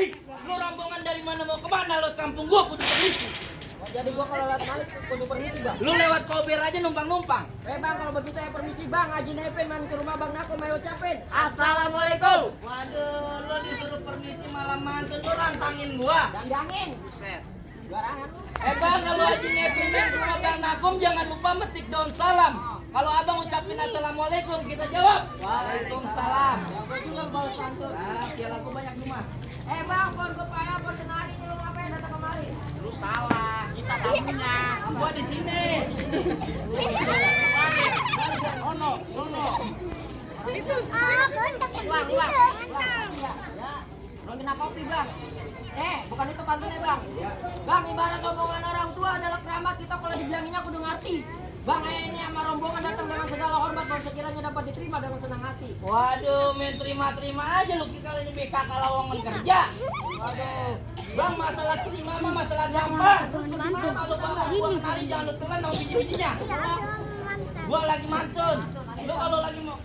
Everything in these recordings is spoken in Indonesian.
berisik. Lu rombongan dari mana mau kemana? Lo kampung gua kudu permisi. Jadi gua kalau lewat balik kudu permisi bang. Lu lewat kober aja numpang-numpang. Bang kalau begitu ya permisi bang. Haji Nepin main ke rumah bang Nako mau ucapin Assalamualaikum. Waduh, lo disuruh permisi malah mantun, lo rantangin gua. Dandangin. Buset. Barangan. Bang, kalau Haji Nepin main ke rumah Bang Nakum jangan lupa metik daun salam. Kalau abang ucapin assalamualaikum, kita jawab waalaikumsalam. Gua juga balas pantun. Piala aku banyak rumah. Bang, pon ke payah pon kenari ini lu ngapain datang kemari? Lu salah, kita tamunya. Gua di sini. Sono. Ya, nongin kopi bang. Bukan itu pantunnya bang. Bang, ibarat omongan orang tua adalah keramat, kita kalau dibilanginnya kudu ngerti. Bang, ini sama rombongan datang dengan segala hormat, bang sekiranya dapat diterima dengan senang hati. Waduh, main terima-terima aja lu kita ini BK kalau lowongan kerja. Waduh. Bang, masalah terima mah masalah gampang. Terus gimana? Kalau bapak gua kenali jangan lu telan sama biji-bijinya. Gua lagi mantun.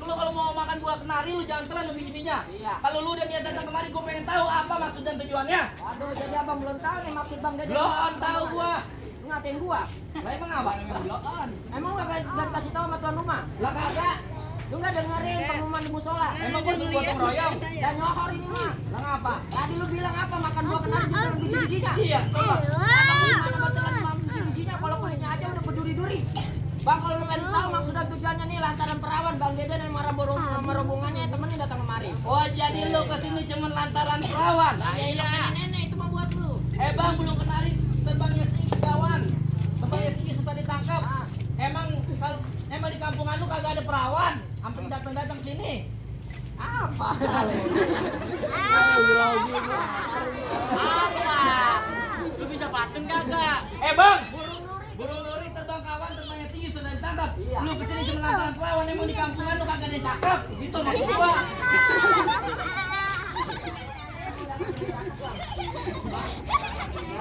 Lu kalau mau makan buah kenari lu jangan telan sama biji-bijinya. Iya. Kalau lu udah niat datang kemari gua pengen tahu apa maksud dan tujuannya. Waduh, jadi abang belum tahu nih maksud bang Dede. Belum tahu gua. Ngatain gua. Lah emang apa? Emang lu gak kasih tahu sama tuan rumah? Lah kagak. Lu gak dengerin pengumuman di musola? Emang gua suruh gotong royong. Dan nyohor ini mah. Lah ngapa? Tadi lu bilang apa? Makan buah kenari jangan biji-bijinya. Iya, coba. Abang gimana batalan sama biji-bijinya kalau kulitnya aja udah berduri-duri. Bang, kalau lu pengen tahu maksud dan tujuannya nih lantaran perawan Bang Dede dan rombongannya temenin datang kemari. Oh, jadi lu kesini cuma lantaran perawan. Iya, nenek itu mah buat lu. Bang, belum kenali terbangnya tinggi kawan. Terbangnya tinggi susah ditangkap. Emang di kampungan lu kagak ada perawan. Hampir datang sini. Apa? Apa? Lu bisa paten kagak? Bang, burung nuri terbang kawan terbangnya tinggi susah ditangkap. Iya. Lu kesini cuma lantaran perawan. Emang di kampungan lu kagak ditangkap. Gitu maksud gua.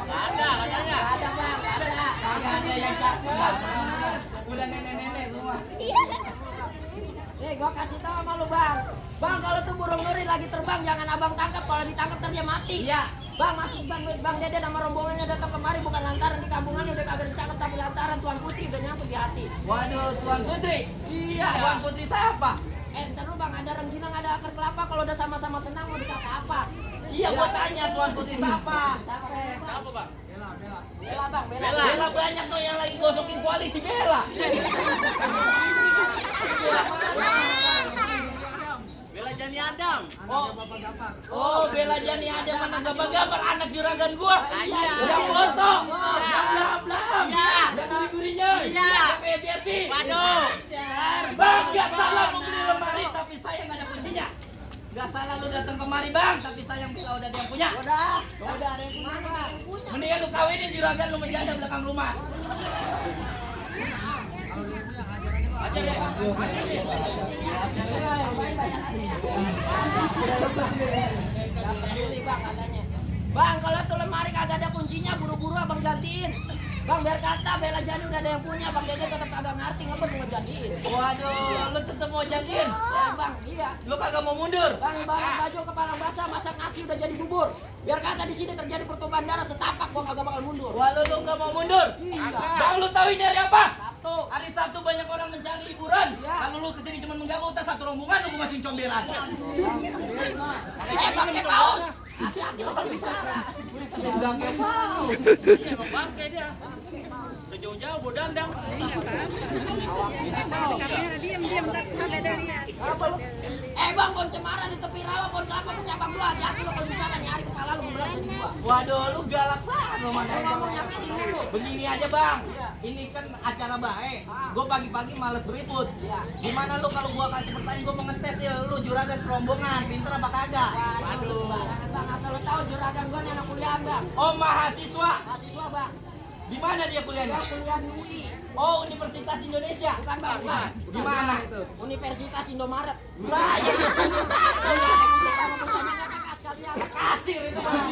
Ada katanya. Ada bang, ada. Kagak ada yang cakep. Udah nenek-nenek semua. Nih, gua kasih tahu sama lu bang. Bang, kalau tuh burung nuri lagi terbang jangan abang tangkap. Kalau ditangkap ntar dia mati. Iya. Bang, maksud bang Dede sama rombongannya datang kemari bukan lantaran di kampungannya udah kagak dicakap tapi lantaran Tuan Putri udah nyangkut di hati. Waduh, Tuan Putri. Iya. Tuan Putri siapa? Ntar lu bang ada rengginang ada akar kelapa kalau udah sama-sama senang mau dikata apa? Iya, gua tanya Tuan Putri siapa? Siapa? Apa, Bang? Bela bang, Bela. Bela banyak tuh yang lagi gosokin koalisi Bela. Bela Jani Adam. Oh, Bela Jani ada mana gabar-gabar anak juragan gua. Iya. Yang lontong. Iya. Yang blam-blam. Iya. Yang gurih-gurihnya. Iya. Yang kayak BRB. Waduh. Bang, gak salah mau beli lemari tapi sayang gak ada kuncinya. Gak salah lu datang kemari bang, tapi sayang Bela udah ada yang punya. Udah ada yang punya bang. Mendingan lu kawinin juragan lu menjanda belakang rumah. Ajar ya. Gak peduli bang katanya. Bang, kalau tuh lemari kagak ada kuncinya buru-buru abang gantiin. Bang, biar kata Bela Jani udah ada yang punya, Bang Dede tetap kagak ngerti ngapa mau gantiin. Waduh, lu tetep mau jagain. Ya bang, iya. Lu kagak mau mundur. Bang, baju kepala basah masak nasi udah jadi bubur. Biar kata di sini terjadi pertumpahan darah setapak gua kagak bakal mundur. Wah, lu nggak mau mundur. Iya. Bang, lu tahu ini hari apa? Sabtu. Hari Sabtu banyak orang mencari hiburan. Iya. Kalau lu kesini cuma mengganggu, udah satu rombongan lu masih comberan. Bang kayak paus. Hati-hati lo kalau bicara. Bang, kayak mau. Iya, Bang Bangke dia. Sejauh-jauh gua dandang. Bang, pohon cemara di tepi rawa, pohon kelapa pecah bang lu hati-hati lo kalau bicara nih hari kepala lu gebelah jadi dua. Waduh, lu galak banget lu mana. Lo ngomong nyakitin lu. Begini aja bang, Iya. ini kan acara baik. Ah. Gue pagi-pagi males beribut. Iya. Gimana lu kalau gua kasih pertanyaan gue mau ngetes ya lu juragan serombongan, pinter apa kagak? Waduh, sembarangan bang, asal lo tahu juragan gua nih anak kuliah bang. Oh mahasiswa, Mahasiswa bang, di mana dia kuliahnya? dia kuliah di UI. Oh Universitas Indonesia. Bukan bang, bukan. Di mana? Universitas Indomaret. Lah ya dia sini Sekalian. kasir itu mah.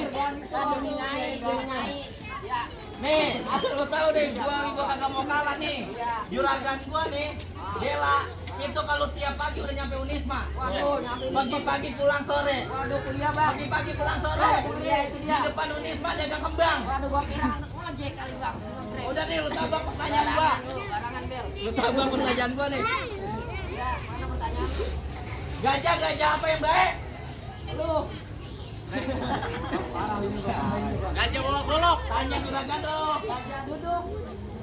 Demi nyai, demi nyai. Ya. Nih, asal lu tahu deh, gua kagak mau kalah nih. Juragan gua nih, Bela Itu kalau tiap pagi udah nyampe Unisma. Waduh, nyampe ini. Pagi-pagi pulang sore. Waduh, kuliah bang. Pagi-pagi pulang sore. Kuliah itu Di dia. depan Unisma dagang kembang. Waduh, gua kira anak ngojek kali bang. Udah nih, lu tabak pertanyaan gua. Barangan bel. Lu tabak pertanyaan gua nih. Ya, mana pertanyaan? Gajah apa yang baik? Lu. Gajah bawa golok. Tanya juragan dong. Gajah duduk.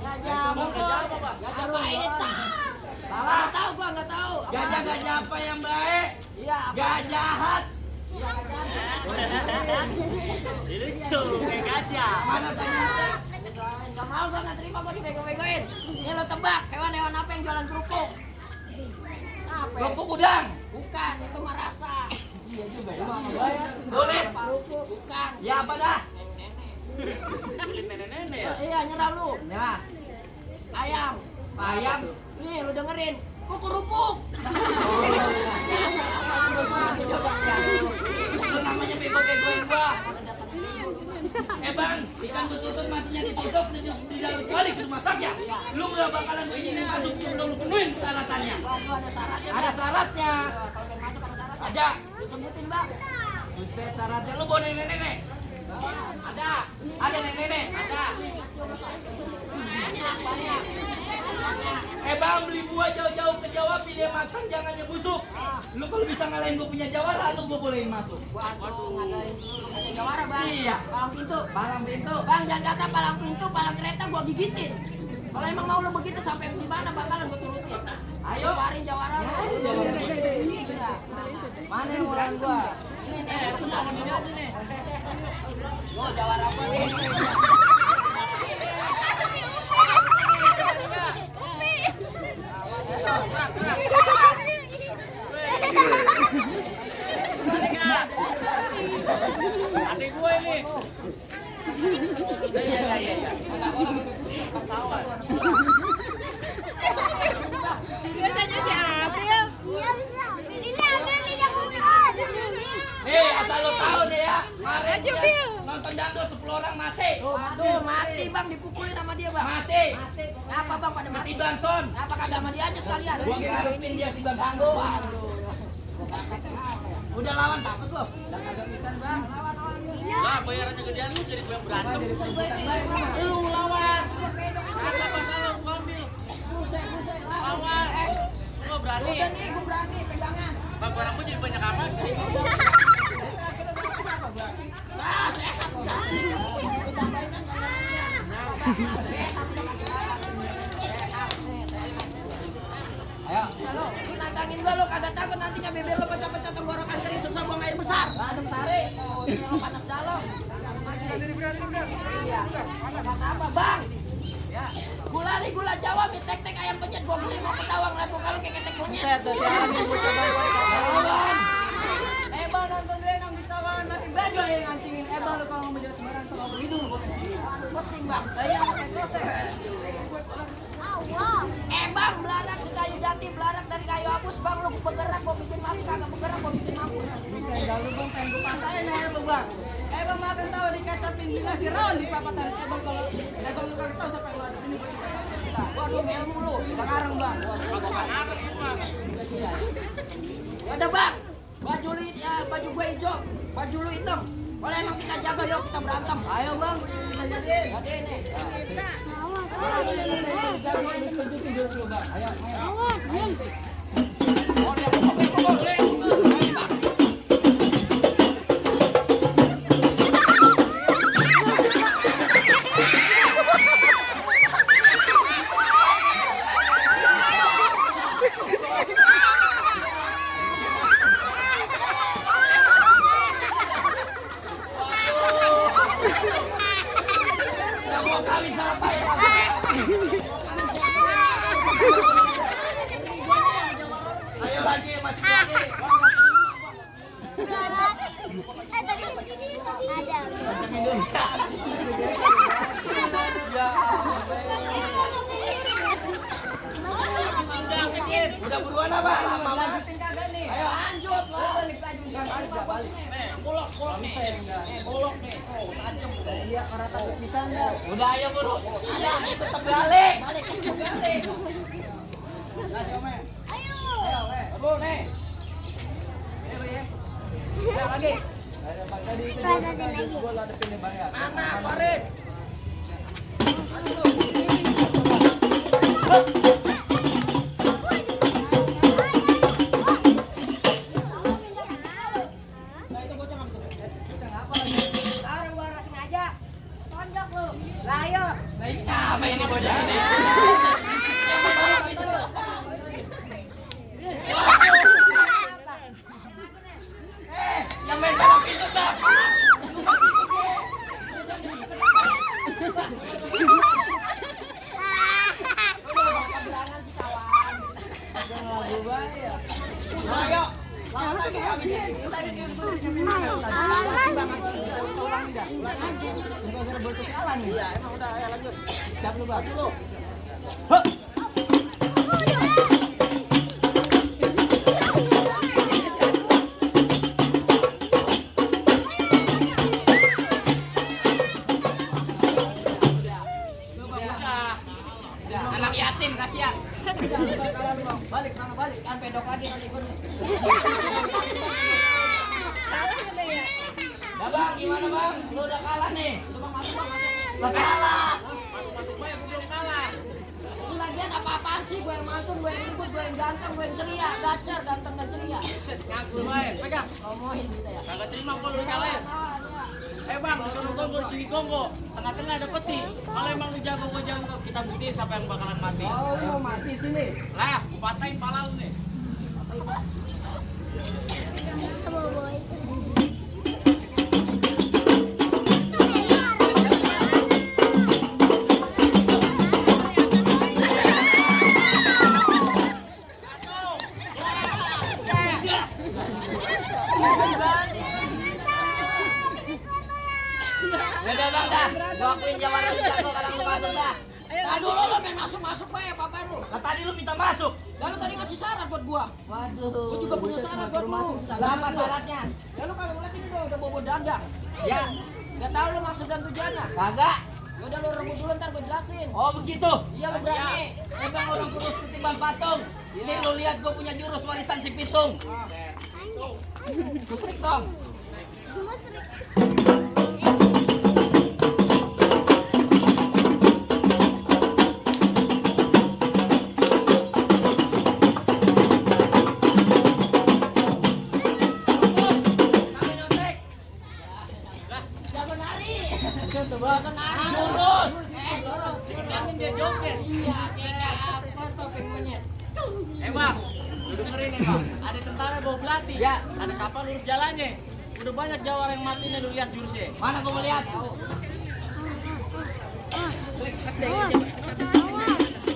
Gajah Gajah bungkuk. apa, Pak? Gajah apa? Salah. Nggak tahu gua, nggak tahu. Gajah apa yang baik? Iya, apa? Gajahat. Iya, gajah. Ini lucu kayak gajah. Mana tanya? Gak mau gua nggak terima gua dibego-begoin. Ini lo tebak hewan-hewan apa yang jualan kerupuk? Apa? ya? Kerupuk udang. Bukan, itu mah rasa. Iya juga ya. Kulit. Kerupuk. Bukan. Ya apa dah? Nenek-nenek. Kulit nenek-nenek ya. Iya, nyerah lu. Ya. Ayam. Ayam. Nih, lu dengerin. Kok kerupuk? Lu namanya bego-begoin gua. Bang, ikan betutu matinya ditusuk di dalam kali ke rumah sakit. Lu gak bakalan gue izinin masuk sebelum lu penuhin syaratannya. Waduh, ada syaratnya. Ada syaratnya. Kalau pengen masuk ada syaratnya. Ada. Lu sebutin, Bang. Buset syaratnya. Lu bawa nenek-nenek? Ada. Ada nenek-nenek? Ada. Banyak. Bang, beli buah jauh-jauh ke Jawa, pilih matang, jangan busuk. Lu kalau bisa ngalahin gue punya jawara, lu gue bolehin masuk. Waduh, ngadain dulu ada jawara, Bang. Iya. Palang pintu. Palang pintu. Bang, jangan kata palang pintu, palang kereta gua gigitin. Kalau emang mau lu begitu sampai di mana bakalan gua turutin. Ayo, keluarin jawara lu. Iya. Mana yang orang gua? Ini nih, udah ada video aja nih. Lo jawara apa nih? Adik gue ini. Iya. Pesawat. Biasanya si April. Iya bisa. Ini April tidak bukan. Nih, asal lu tahu nih ya. Kemarin Maju, dia Bil. nonton dangdut 10 orang mati. Waduh, mati Bang, dipukulin sama dia, Bang. Mati. Kenapa Bang pada Mati mati? Banson. Kenapa kagak sama dia aja sekalian? Gua kira ngarepin dia di panggung. Waduh. Udah lawan takut lo. Udah kagak bisa, Bang. Lah bayarannya gedean lu jadi gue yang berantem. Lu lawan. Kagak masalah gua ambil. Buset, Lawan. Lu nggak berani. Udah nih, gua berani pegangan. Bang barang gua jadi banyak amat. Nah, sehat enggak? Gua tambahin kan kaliannya. Sehat. Sehat nih, sehat. Ayo. Lu nantangin gua lu kagak takut nantinya bibir lu pecah-pecah tenggorokan kering susah buang air besar. Adem tarik. Oh, ini lu panas dalam. Iya. Kata apa, Bang? Ya. Gula Jawa mie tek-tek ayam penyet gua beli mau ketawang lah kalau kayak ketek monyet. Lawan. Bang nonton dia nang bisa banget nanti baju dia yang ngancingin. Bang lu kalau ngomong sembarang tuh ngomong hidung gua. Aduh, pusing, Bang. Iya pakai kosek. Bang, belarak sekayu jati, belarak dari kayu hapus, Bang, lu bergerak, gua bikin mati, kagak bergerak, gua bikin mampus. Bisa enggak lu bang pengen gua patahin ya lu bang. Bang makan tahu dikecapin dikasih ron di papatan. Bang kalau bang lu kagak tahu siapa yang ada ini. Waduh, ngelmu lu. Sekarang bang. Ya udah, Bang. Baju gue hijau, baju lu hitam. Kalau emang kita jaga, yuk kita berantem. Ayo bang, kita jadi. Jadi ini. Yang mau kawin sama Pak ya, Pak? Ayo lagi, masih lagi. Tadi di sini ada. Pantengin dulu. Udah buruan apa? Lama banget. Ayo lanjut lo. Balik. Bolok nih. Bolok nih. Oh, tajam. Iya, orang takut bisa enggak? Udah ayo buru. Iya, tetap balik. Balik. Balik. Ayo. Boleh. Ya. Ya lagi. Mana Farid? Nah, itu bocah apa itu? Sekarang gua harus sengaja. Tonjok lu. Lah ayo. Nah, ini apa ini bocah ini? Yang main balap itu siapa? Keberangan si kawan. Ayo, lawan lagi habisin. Iya, emang udah ya lanjut. Siap lu, Bang. Dulu. Anak yatim kasihan. Balik sana balik. Kan pedok lagi nanti gua nih. Nah, Bang, gimana Bang? Lu udah kalah nih. Lah kalah. Masuk-masuk baik, aku belum kalah. Lu lagian apa-apaan sih? Gue yang mantun, gue yang ribut, gue yang ganteng, gue yang ceria, gacor, ganteng dan ceria. Buset, ngaku baik. Pegang. Ngomongin kita ya. Kagak terima kalau lu kalahin. Bang, disuruh gua bersini Kongo. Tengah-tengah ada peti. Kalau emang lu jago, gua jago. Kita buktiin siapa yang bakalan mati. Oh, lu mau mati sini. Lah, gua patahin pala lu nih. Udah Bang dah. Gua akuin Jawa lu jago kalau lu masuk dah. Nah dulu lo main masuk-masuk ya papa lu. Lah tadi lu minta masuk. Lalu tadi ngasih syarat buat gua. Waduh. Gua juga punya syarat buat lu. Lah apa syaratnya? Ya lu kagak ngeliat ini udah bobo dandang. Ya. Gak tahu lu maksud dan tujuannya. Kagak. Ya udah lu rebut dulu ntar gua jelasin. Oh begitu. Iya lu berani. Bang orang kurus ketimbang patung. Ini lu lihat gua punya jurus warisan si Pitung. Musrik dong. Jago nari. Jago nari lurus. Bilangin dia joget. Iya, kayak apa topeng monyet. Bang, lu dengerin nih Bang. Ada tentara bawa belati. Ya. Ada kapal lurus jalannya. Udah banyak jawara yang mati nih, lu lihat jurusnya. Mana gua mau lihat?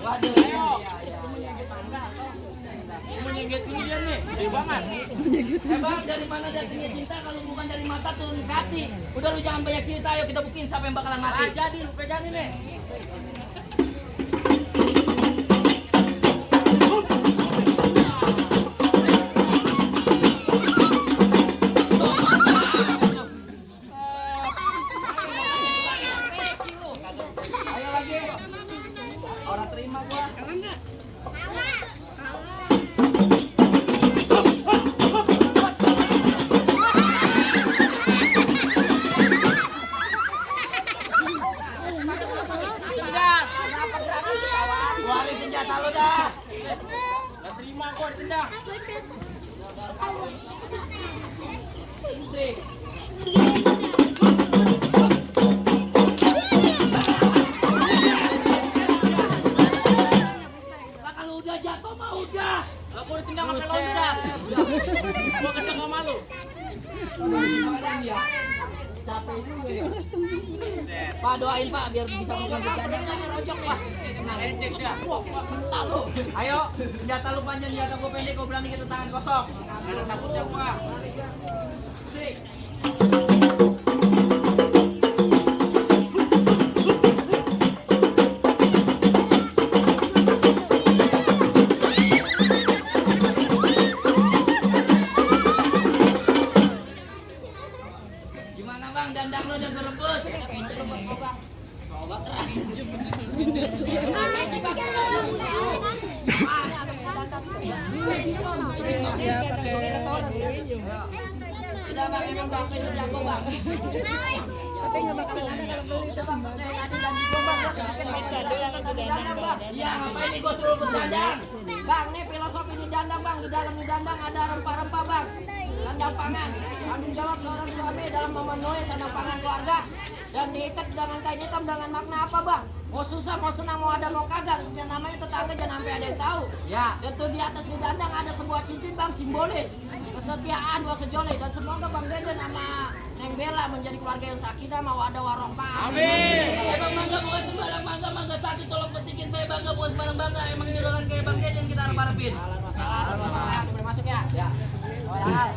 Waduh. Ayo. Lu menyengget ini dia nih, gede banget. Bang, dari mana datangnya cinta kalau bukan dari mata turun ke hati? Udah lu jangan banyak cerita, ayo kita buktiin siapa yang bakalan mati. Ah, jadi lu pegangin nih. Ayo lagi. Orang terima gua. Keluarin senjata lu dah. Gak terima gua ditendang. Srik. Lah kalau udah jatuh mah udah. Lah gua ditendang sampai loncat. Gua gedeng sama lu. Capek juga ya. Buset. Pak doain Pak biar bisa bukan bercanda nggak rojok Pak. Lecek dah. Mental lu. Ayo, senjata lu panjang, senjata gua pendek, gua berani kita tangan kosong. Gak ada takutnya gua. Sik. Gimana Bang, dandang lu udah berebut? Iya, pakai. Tidak bang, emang bang itu jago bang. Tapi nggak bakalan ada kalau beli itu bang. Sesuai tadi janji gua bang. Gua semakin tadi dandang bang. Iya, ngapain nih gua suruh dandang? Bang, nih filosofi di dandang bang. Di dalam di dandang ada rempah-rempah bang. Sandang pangan. Tanggung jawab seorang suami dalam memenuhi sandang pangan keluarga. Dan diikat dengan kain hitam dengan makna apa bang? Mau susah, mau senang, mau ada, mau kagak. Yang namanya tetangga jangan sampai ada yang tahu. Ya. Dan tuh di atas di dandang ada sebuah cincin bang, simbolis kesetiaan dua sejoli. Dan semoga bang Deden sama Neng Bella menjadi keluarga yang sakinah, mau ada warung pak. Amin. Emang mangga bukan sembarang mangga, mangga sakit tolong petikin saya bangga bukan sembarang bangga. Emang jodohan kayak Bang Deden kita harap-harapin. Masalah, boleh masuk ya? Ya. Oh ya,